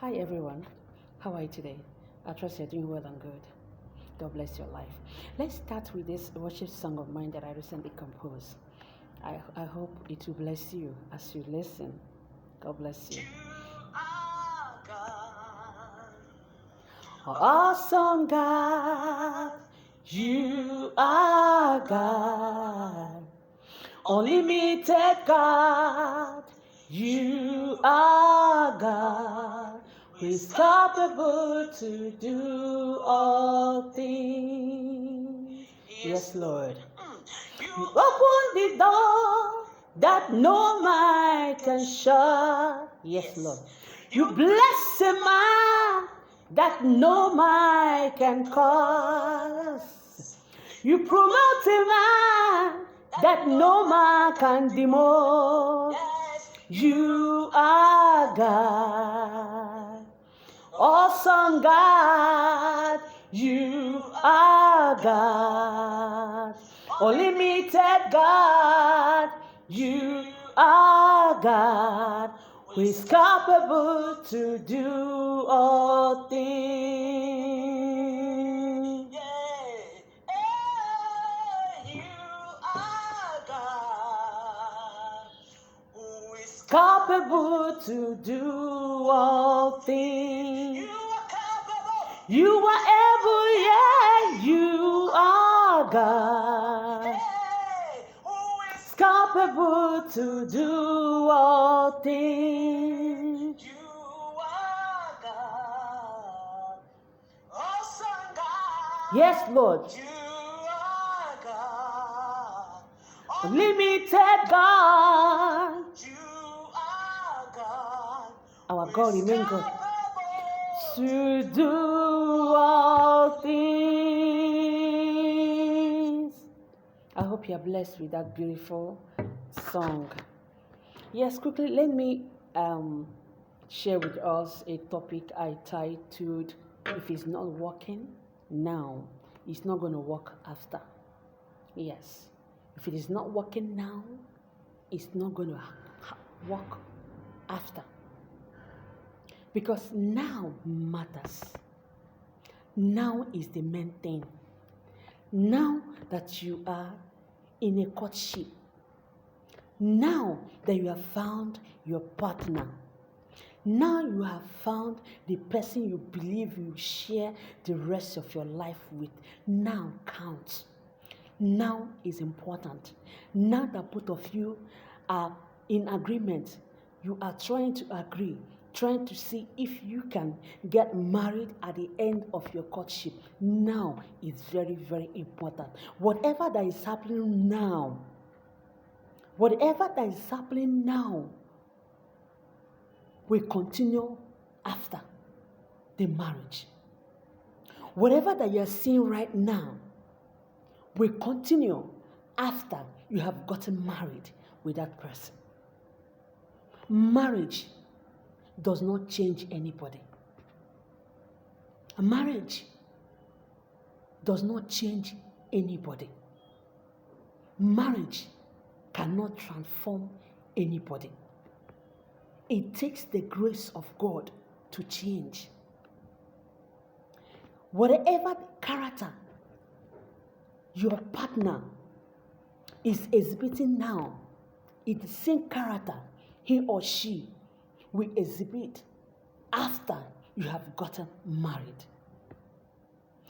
Hi everyone, how are you today? I trust you're doing well and good. God bless your life. Let's start with this worship song of mine that I recently composed. I hope it will bless you as you listen. God bless you. Are God. Awesome God, you are God. Unlimited God, you are God, who is capable to do all things. Yes, Lord. You open the door that no man can shut. Yes, Lord. You bless a man that no man can curse. You promote a man that no man can demote. You are God, awesome God. You are God, unlimited God. You are God, who is capable to do all things. You are God, who is Capable to do all things. You are capable. You are able, yeah, you are God. Who is Capable to do all things. You are God, awesome God. Yes, Lord. You are God, Limited God. You are God. Our God remain God. Capable. To do all things. I hope you are blessed with that beautiful song. Yes, quickly, let me share with us a topic I titled, If It's Not Working Now, It's Not Going to Work After. Yes, if it is not working now, it's not going to work after. Because now matters. Now is the main thing. Now that you are in a courtship, now that you have found your partner, now you have found the person you believe you share the rest of your life with, now counts. Now is important. Now that both of you are in agreement, you are trying to agree, trying to see if you can get married at the end of your courtship. Now is very, very important. Whatever that is happening now, will continue after the marriage. Whatever that you are seeing right now will continue after you have gotten married with that person. Marriage does not change anybody. Marriage does not change anybody. Marriage cannot transform anybody. It takes the grace of God to change. Whatever character your partner is exhibiting now, it's the same character he or she will exhibit after you have gotten married.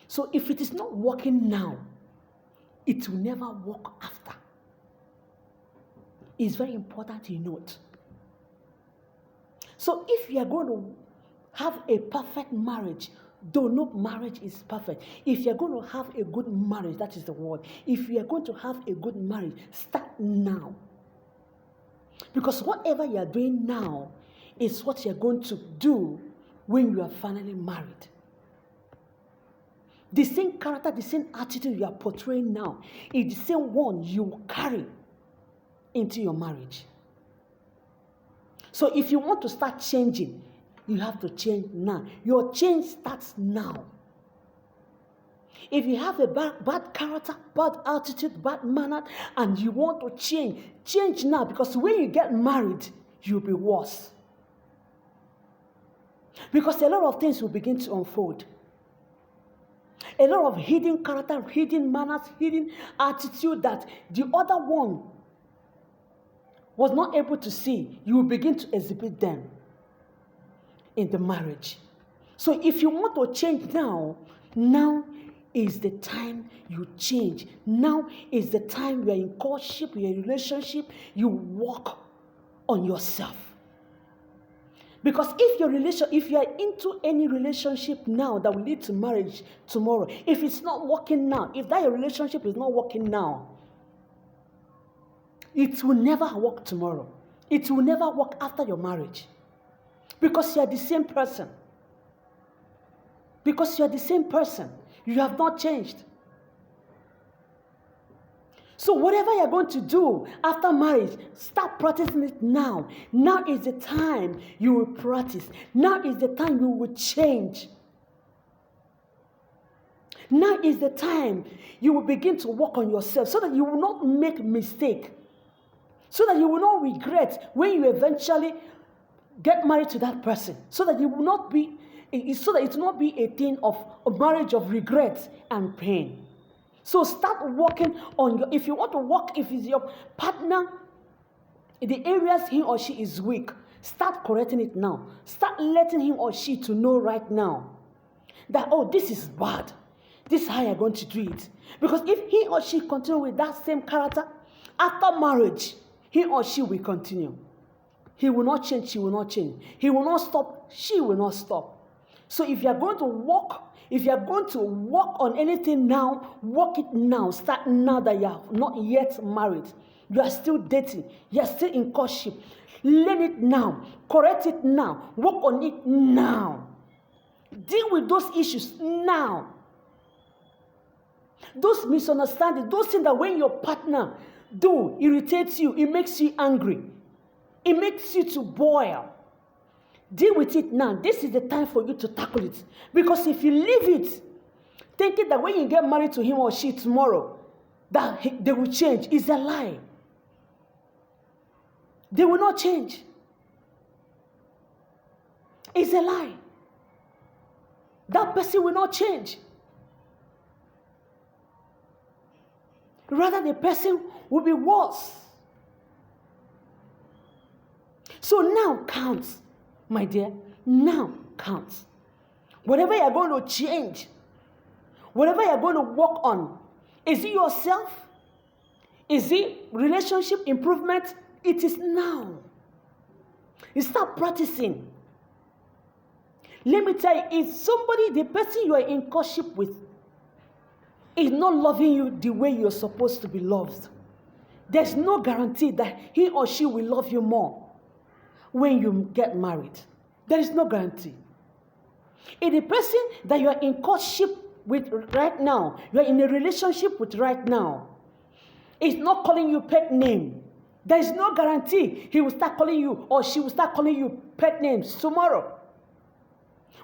So if it is not working now, it will never work after. It's very important to note. So if you are going to have a perfect marriage, though no marriage is perfect, if you're going to have a good marriage, that is the word. If you are going to have a good marriage, start now. Because whatever you are doing now is what you're going to do when you are finally married. The same character, the same attitude you are portraying now is the same one you will carry into your marriage. So if you want to start changing, you have to change now. Your change starts now. If you have a bad character, bad attitude, bad manner, and you want to change now, because when you get married, you'll be worse. Because a lot of things will begin to unfold. A lot of hidden character, hidden manners, hidden attitude that the other one was not able to see, you will begin to exhibit them in the marriage. So if you want to change now, now is the time you change. Now is the time you are in courtship, you're in a relationship, you work on yourself. Because if you are into any relationship now that will lead to marriage tomorrow, if it's not working now, if that your relationship is not working now, it will never work tomorrow. It will never work after your marriage. Because you are the same person. Because you are the same person. You have not changed. So whatever you're going to do after marriage, start practicing it now. Now is the time you will practice. Now is the time you will change. Now is the time you will begin to work on yourself so that you will not make mistake. So that you will not regret when you eventually get married to that person. So that you will not be, so that it will not be a thing of a marriage of regret and pain. So start working on your, if you want to work, if it's your partner, in the areas he or she is weak, start correcting it now. Start letting him or she to know right now that, oh, this is bad. This is how you're going to do it. Because if he or she continue with that same character, after marriage, he or she will continue. He will not change, she will not change. He will not stop, she will not stop. So if you're going to work, if you're going to work on anything now, work it now. Start now that you are not yet married. You are still dating. You are still in courtship. Learn it now. Correct it now. Work on it now. Deal with those issues now. Those misunderstandings, those things that when your partner do, irritates you, it makes you angry. It makes you to boil. Deal with it now. This is the time for you to tackle it. Because if you leave it, thinking that when you get married to him or she tomorrow, that they will change, is a lie. They will not change. It's a lie. That person will not change. Rather, the person will be worse. So now counts. My dear, now counts. Whatever you're going to change, whatever you're going to work on, is it yourself? Is it relationship improvement? It is now. You start practicing. Let me tell you, if somebody, the person you are in courtship with, is not loving you the way you're supposed to be loved, there's no guarantee that he or she will love you more when you get married. There is no guarantee. If the person that you are in courtship with right now, you are in a relationship with right now, is not calling you pet name, there is no guarantee he will start calling you or she will start calling you pet names tomorrow.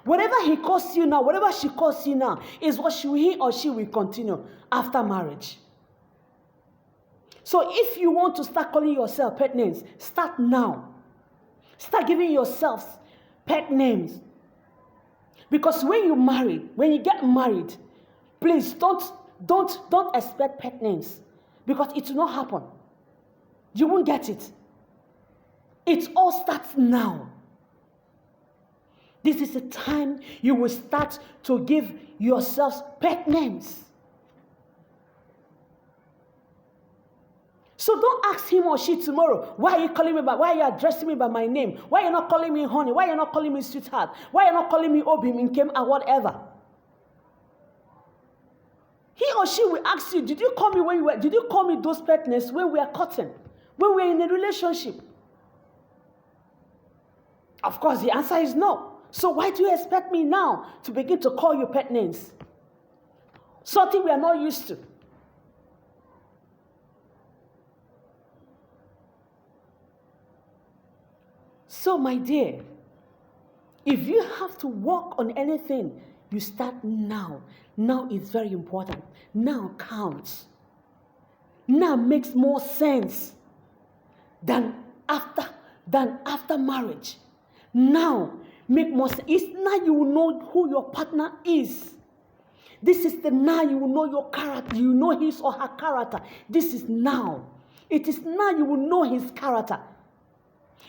Whatever he calls you now, whatever she calls you now, is what he or she will continue after marriage. So if you want to start calling yourself pet names, start now. Start giving yourselves pet names. Because when you get married, please don't expect pet names. Because it will not happen. You won't get it. It all starts now. This is the time you will start to give yourselves pet names. So don't ask him or she tomorrow, why are you addressing me by my name? Why are you not calling me honey? Why are you not calling me sweetheart? Why are you not calling me Obi, Minkem, or whatever? He or she will ask you, did you call me those pet names when we are courting? When we are in a relationship? Of course, the answer is no. So why do you expect me now to begin to call you pet names? Something we are not used to. So, my dear, if you have to work on anything, you start now. Now is very important. Now counts. Now makes more sense than after marriage. Now make more sense. It's now you will know who your partner is. This is the now you will know your character. You know his or her character. This is now. It is now you will know his character.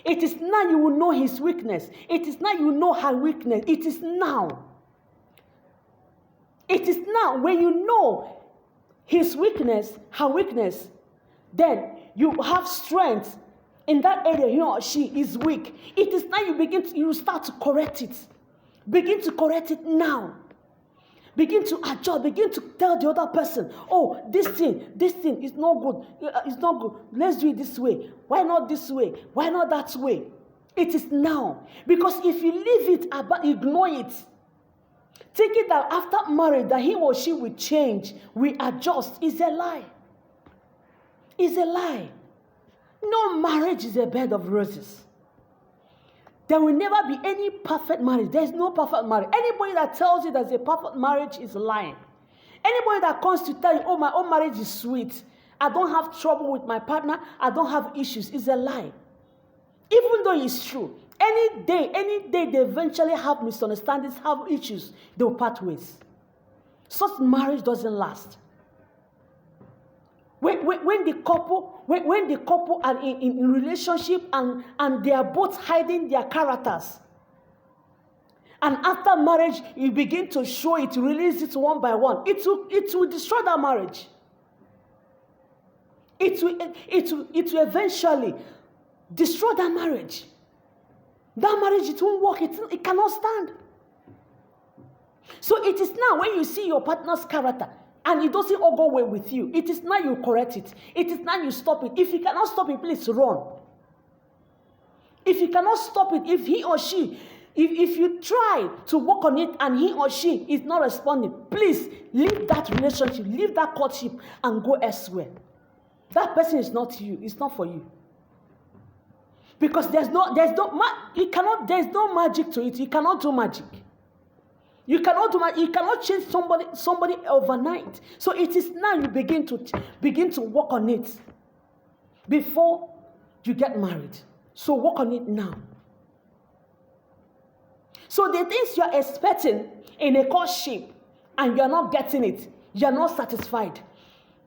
It is now you will know his weakness. It is now you will know her weakness. It is now. It is now when you know his weakness, her weakness, then you have strength in that area he or she is weak. It is now you start to correct it. Begin to correct it now. Begin to adjust. Begin to tell the other person, oh, this thing is not good. It's not good. Let's do it this way. Why not this way? Why not that way? It is now. Because if you leave it, ignore it, thinking that after marriage that he or she will change, will adjust, is a lie. It's a lie. No marriage is a bed of roses. There will never be any perfect marriage. There is no perfect marriage. Anybody that tells you there's a perfect marriage is lying. Anybody that comes to tell you, oh, my own marriage is sweet, I don't have trouble with my partner, I don't have issues, is a lie. Even though it's true, any day they eventually have misunderstandings, have issues, they'll part ways. Such marriage doesn't last. When the couple are in relationship and they are both hiding their characters, and after marriage you begin to show it, release it one by one, it will destroy that marriage. It will eventually destroy that marriage. That marriage, it won't work. It cannot stand. So it is now when you see your partner's character and it doesn't all go well with you, it is now you correct it. It is now you stop it. If you cannot stop it, please run. If you cannot stop it, if he or she, if you try to work on it and he or she is not responding, please leave that relationship, leave that courtship and go elsewhere. That person is not you. It's not for you. Because there's no magic to it. You cannot do magic. You cannot change somebody overnight. So it is now you begin to work on it before you get married. So work on it now. So the things you are expecting in a courtship and you are not getting it, you are not satisfied.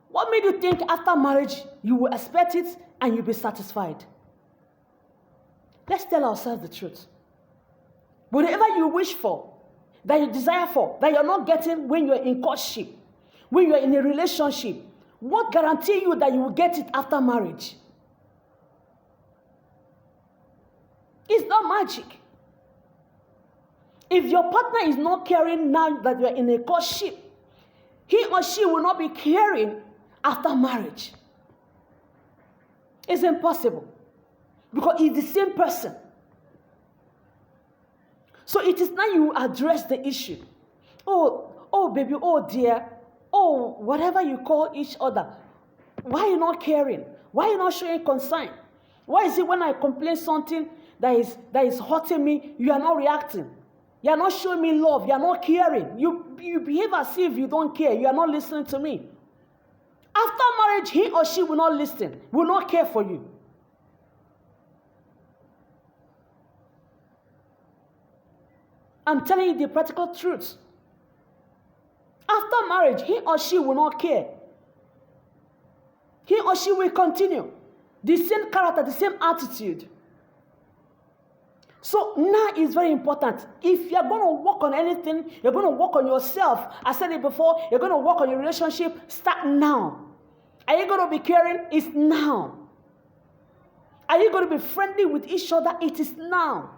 What made you think after marriage you will expect it and you'll be satisfied? Let's tell ourselves the truth. Whatever you wish for, that you desire for, that you're not getting when you're in courtship, when you're in a relationship, what guarantee you that you will get it after marriage? It's not magic. If your partner is not caring now that you're in a courtship, he or she will not be caring after marriage. It's impossible. Because it's the same person. So it is now you address the issue. Oh, baby, oh, dear, oh, whatever you call each other. Why are you not caring? Why are you not showing concern? Why is it when I complain something that is hurting me, you are not reacting? You are not showing me love. You are not caring. You behave as if you don't care. You are not listening to me. After marriage, he or she will not listen, will not care for you. I'm telling you the practical truth. After marriage, he or she will not care. He or she will continue. The same character, the same attitude. So now is very important. If you're going to work on anything, you're going to work on yourself. I said it before, you're going to work on your relationship, start now. Are you going to be caring? It's now. Are you going to be friendly with each other? It is now.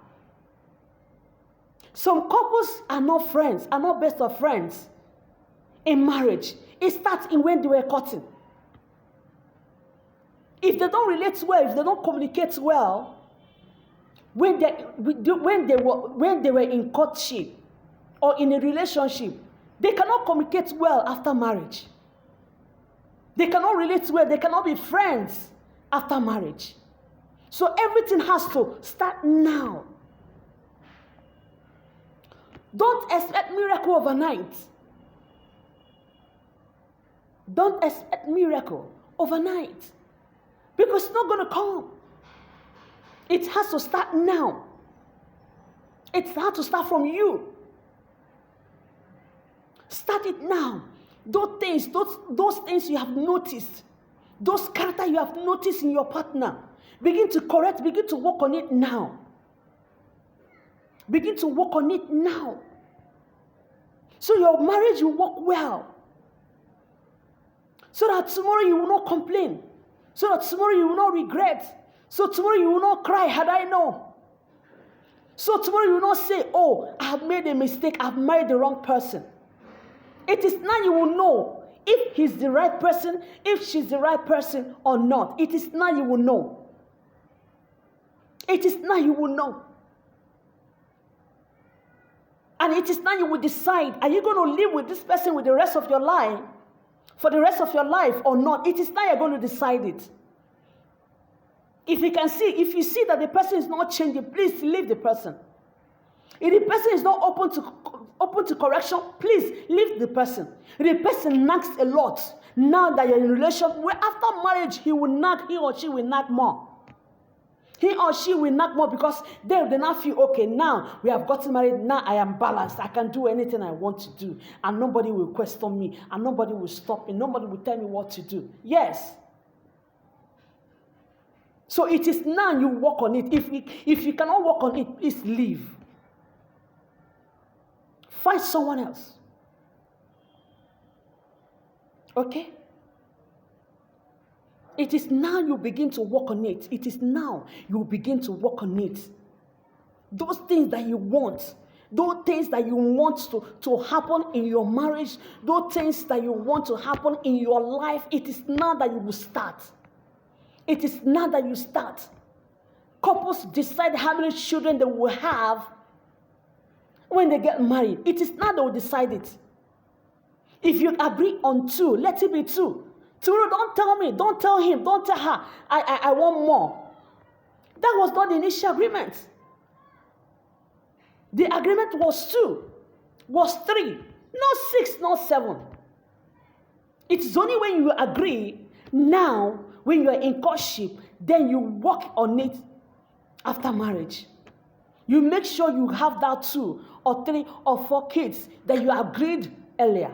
Some couples are not friends, are not best of friends in marriage. It starts in when they were courting. If they don't relate well, if they don't communicate well, when they were in courtship or in a relationship, they cannot communicate well after marriage. They cannot relate well. They cannot be friends after marriage. So everything has to start now. Don't expect miracle overnight. Don't expect miracle overnight. Because it's not going to come. It has to start now. It's hard to start from you. Start it now. Those things you have noticed, those characters you have noticed in your partner, begin to correct, begin to work on it now. Begin to work on it now. So your marriage will work well. So that tomorrow you will not complain. So that tomorrow you will not regret. So tomorrow you will not cry, had I known. So tomorrow you will not say, oh, I have made a mistake, I've married the wrong person. It is now you will know if he's the right person, if she's the right person or not. It is now you will know. It is now you will know. And it is now you will decide, are you going to live with this person with the rest of your life, for the rest of your life or not? It is now you're going to decide it. If you see that the person is not changing, please leave the person. If the person is not open to correction, please leave the person. If the person nags a lot, now that you're in a relationship, after marriage, he or she will nag more. He or she will nag more because they now feel, okay, now we have gotten married, now I am balanced. I can do anything I want to do. And nobody will question me. And nobody will stop me. Nobody will tell me what to do. Yes. So it is now you work on it. If you cannot work on it, please leave. Find someone else. Okay? It is now you begin to work on it. It is now you begin to work on it. Those things that you want, those things that you want to happen in your marriage, those things that you want to happen in your life, it is now that you will start. It is now that you start. Couples decide how many children they will have when they get married. It is now they will decide it. If you agree on 2, let it be 2. Tomorrow, don't tell me, don't tell him, don't tell her, I want more. That was not the initial agreement. The agreement was 2, was 3, not 6, not 7. It's only when you agree, now, when you are in courtship, then you work on it after marriage. You make sure you have that 2 or 3 or 4 kids that you agreed earlier.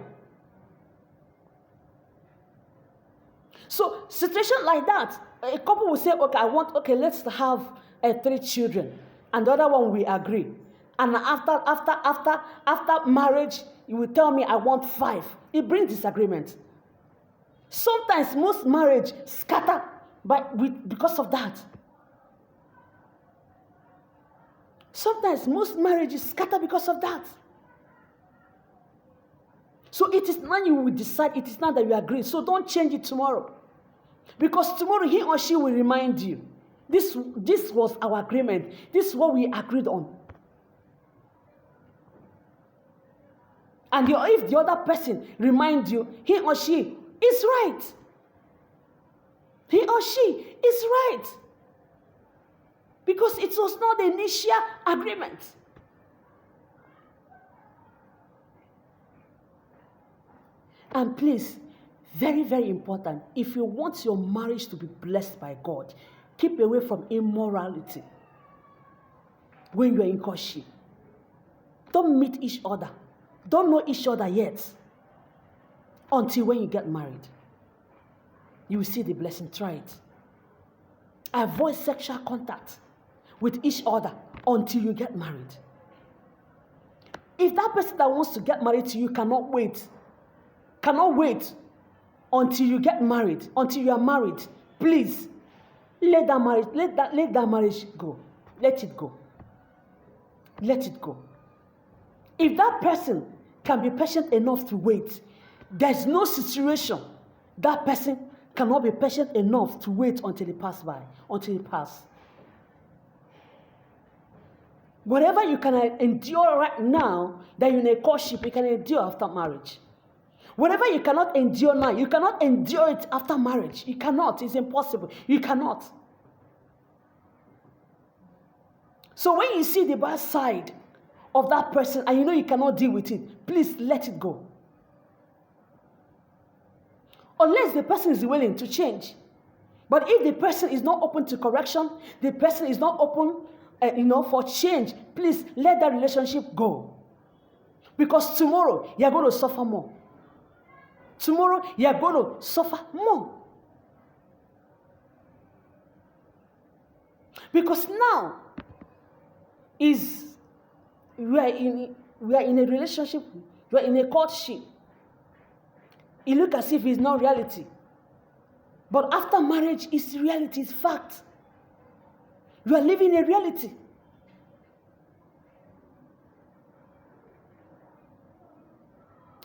So, situation like that, a couple will say, okay, let's have 3 children. And the other one we agree. And after marriage, you will tell me I want 5. It brings disagreement. Sometimes most marriage scatter because of that. Sometimes most marriages scatter because of that. So it is now you will decide, it is not that you agree. So don't change it tomorrow. Because tomorrow he or she will remind you. This was our agreement. This is what we agreed on. And if the other person reminds you, he or she is right. He or she is right. Because it was not the initial agreement. And please, very, very important, if you want your marriage to be blessed by God, keep away from immorality when you are in courtship. Don't meet each other. Don't know each other yet until when you get married. You will see the blessing. Try it. Avoid sexual contact with each other until you get married. If that person that wants to get married to you cannot wait until you get married, until you are married, please let that marriage go. Let it go. Let it go. If that person can be patient enough to wait, there's no situation that person cannot be patient enough to wait until it passes by, until it passes. Whatever you can endure right now, that you're in a courtship, you can endure after marriage. Whatever you cannot endure now, you cannot endure it after marriage. You cannot. It's impossible. You cannot. So when you see the bad side of that person and you know you cannot deal with it, please let it go. Unless the person is willing to change. But if the person is not open to correction, the person is not open for change, please let that relationship go. Because tomorrow, you're going to suffer more. Tomorrow, you're going to suffer more. Because now, we are in a relationship, we are in a courtship. It looks as if it's not reality. But after marriage, it's reality, it's fact. You are living a reality.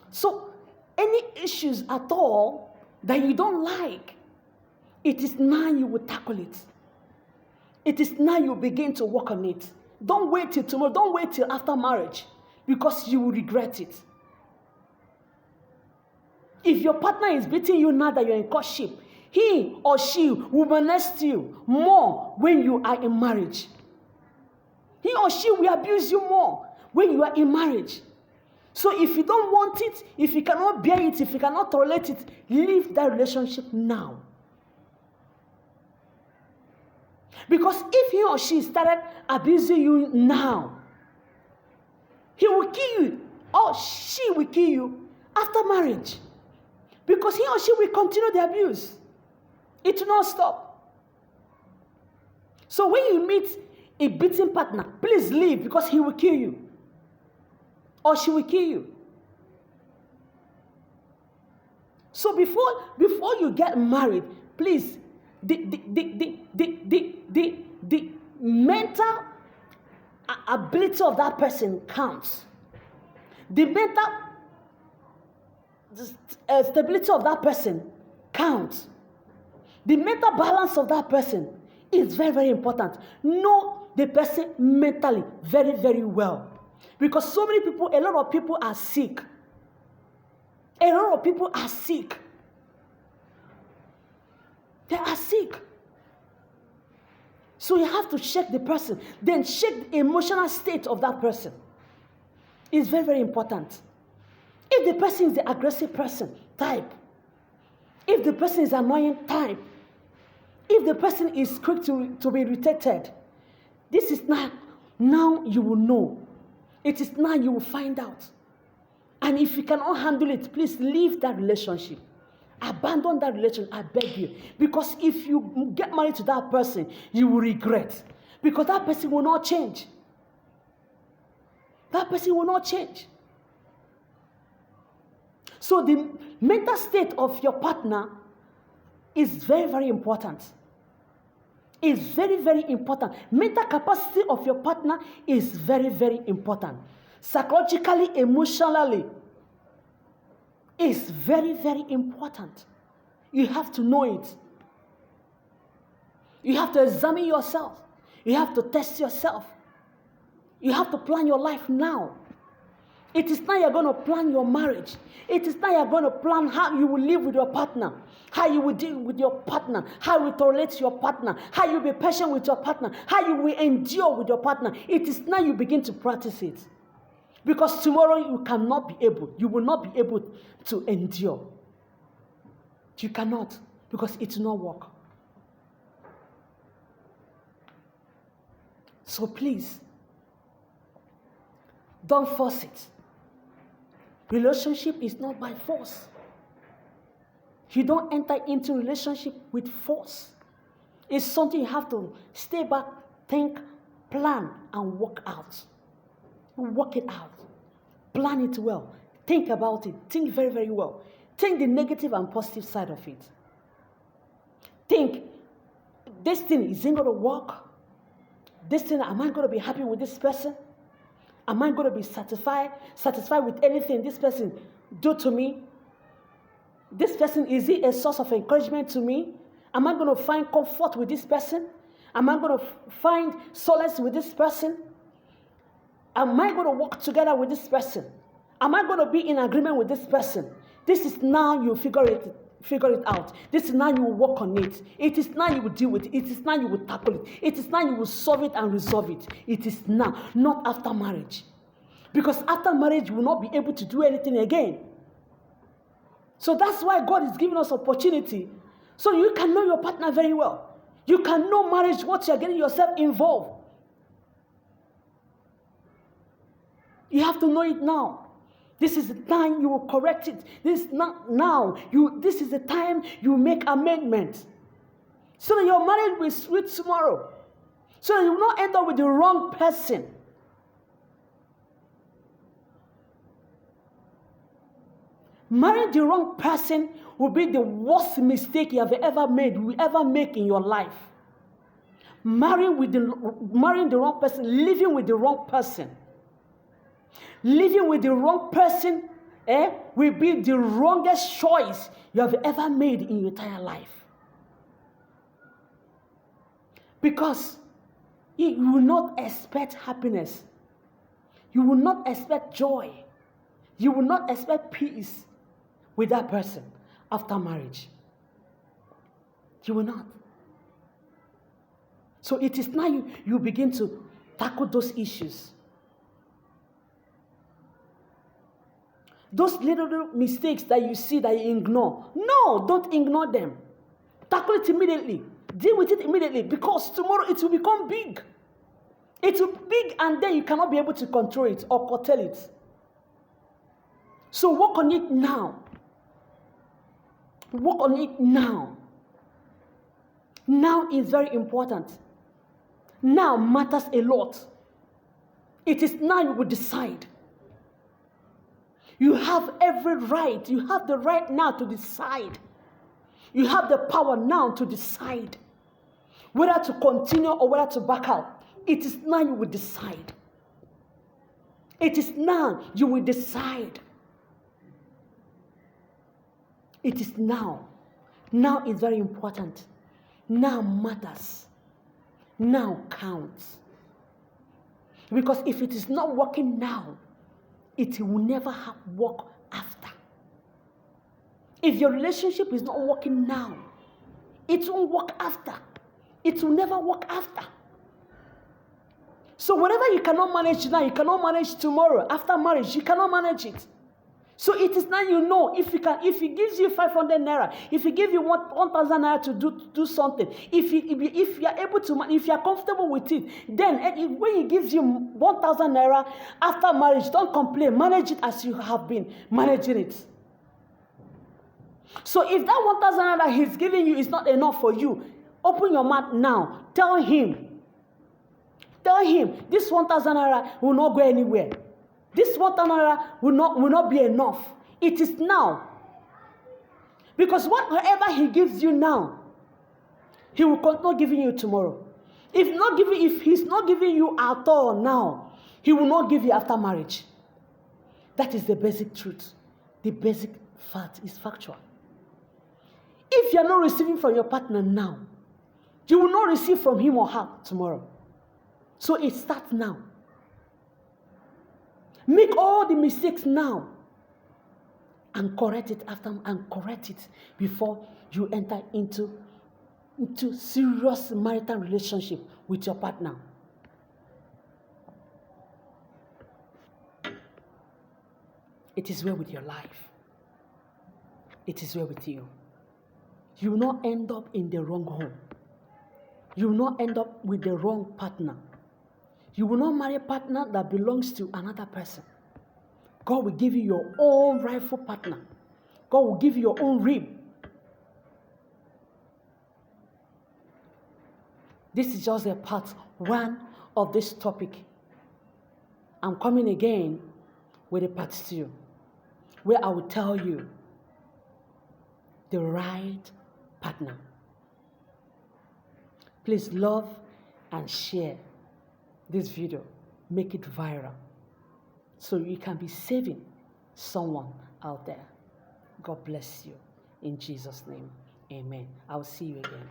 So, any issues at all that you don't like, it is now you will tackle it. It is now you begin to work on it. Don't wait till tomorrow. Don't wait till after marriage, because you will regret it. If your partner is beating you now that you're in courtship, he or she will molest you more when you are in marriage. He or she will abuse you more when you are in marriage. So if you don't want it, if you cannot bear it, if you cannot tolerate it, leave that relationship now. Because if he or she started abusing you now, he will kill you or she will kill you after marriage. Because he or she will continue the abuse. It will not stop. So when you meet a beating partner, please leave, because he will kill you. Or she will kill you. So before you get married, please, the mental ability of that person counts. The mental stability of that person counts. The mental balance of that person is very, very important. Know the person mentally very, very well. Because so many people, a lot of people are sick. A lot of people are sick. They are sick. So you have to check the person. Then check the emotional state of that person. It's very, very important. If the person is the aggressive person, type. If the person is annoying, type. If the person is quick to be irritated, this is not, now you will know. It is now you will find out. And if you cannot handle it, please leave that relationship. Abandon that relationship, I beg you. Because if you get married to that person, you will regret. Because that person will not change. That person will not change. So the mental state of your partner is very, very important. It's very, very important. Mental capacity of your partner is very, very important. Psychologically, emotionally, it's very, very important. You have to know it. You have to examine yourself. You have to test yourself. You have to plan your life now. It is now you're going to plan your marriage. It is now you're going to plan how you will live with your partner, how you will deal with your partner, how you will tolerate your partner, how you will be patient with your partner, how you will endure with your partner. It is now you begin to practice it. Because tomorrow you will not be able to endure. You cannot, because it will not work. So please, don't force it. Relationship is not by force. You don't enter into relationship with force. It's something you have to stay back, think, plan, and work out. Work it out. Plan it well. Think about it. Think very, very well. Think the negative and positive side of it. Think, this thing isn't going to work. This thing, am I going to be happy with this person? Am I going to be satisfied with anything this person do to me? This person, is he a source of encouragement to me? Am I going to find comfort with this person? Am I going to find solace with this person? Am I going to work together with this person? Am I going to be in agreement with this person? This is now you figure it out. This is now you will work on it. It is now you will deal with it. It is now you will tackle it. It is now you will solve it and resolve it. It is now, not after marriage. Because after marriage, you will not be able to do anything again. So that's why God is giving us opportunity. So you can know your partner very well. You can know marriage, what you are getting yourself involved. You have to know it now. This is the time you will correct it. This is the time you make amendments. So that your marriage will be sweet tomorrow. So that you will not end up with the wrong person. Marrying the wrong person will be the worst mistake you have ever made, will ever make in your life. Marrying the wrong person, living with the wrong person. Living with the wrong person will be the wrongest choice you have ever made in your entire life. Because you will not expect happiness. You will not expect joy. You will not expect peace with that person after marriage. You will not. So it is now you begin to tackle those issues. Those little mistakes that you see that you ignore. No, don't ignore them. Tackle it immediately. Deal with it immediately, because tomorrow it will become big. It will be big, and then you cannot be able to control it or curtail it. So work on it now. Work on it now. Now is very important. Now matters a lot. It is now you will decide. You have every right. You have the right now to decide. You have the power now to decide whether to continue or whether to back out. It is now you will decide. It is now you will decide. It is now. Now is very important. Now matters. Now counts. Because if it is not working now, it will never work after. If your relationship is not working now, it won't work after. It will never work after. So whatever you cannot manage now, you cannot manage tomorrow. After marriage, you cannot manage it. So it is now you know, if he gives you 500 naira, if he gives you 1,000 naira to do something, if you are able to, if you are comfortable with it, then when he gives you 1,000 naira after marriage, don't complain. Manage it as you have been managing it. So if that 1,000 naira he's giving you is not enough for you, open your mouth now. Tell him, this 1,000 naira will not go anywhere. This 1,000 naira will not be enough. It is now. Because whatever he gives you now, he will continue giving you tomorrow. If he's not giving you at all now, he will not give you after marriage. That is the basic truth. The basic fact is factual. If you are not receiving from your partner now, you will not receive from him or her tomorrow. So it starts now. Make all the mistakes now and correct it before you enter into serious marital relationship with your partner. It is well with your life. It is well with you. You will not end up in the wrong home. You will not end up with the wrong partner. You will not marry a partner that belongs to another person. God will give you your own rightful partner. God will give you your own rib. This is just a part one of this topic. I'm coming again with a part two, where I will tell you the right partner. Please love and share this video. Make it viral so you can be saving someone out there. God bless you. In Jesus' name, amen. I will see you again.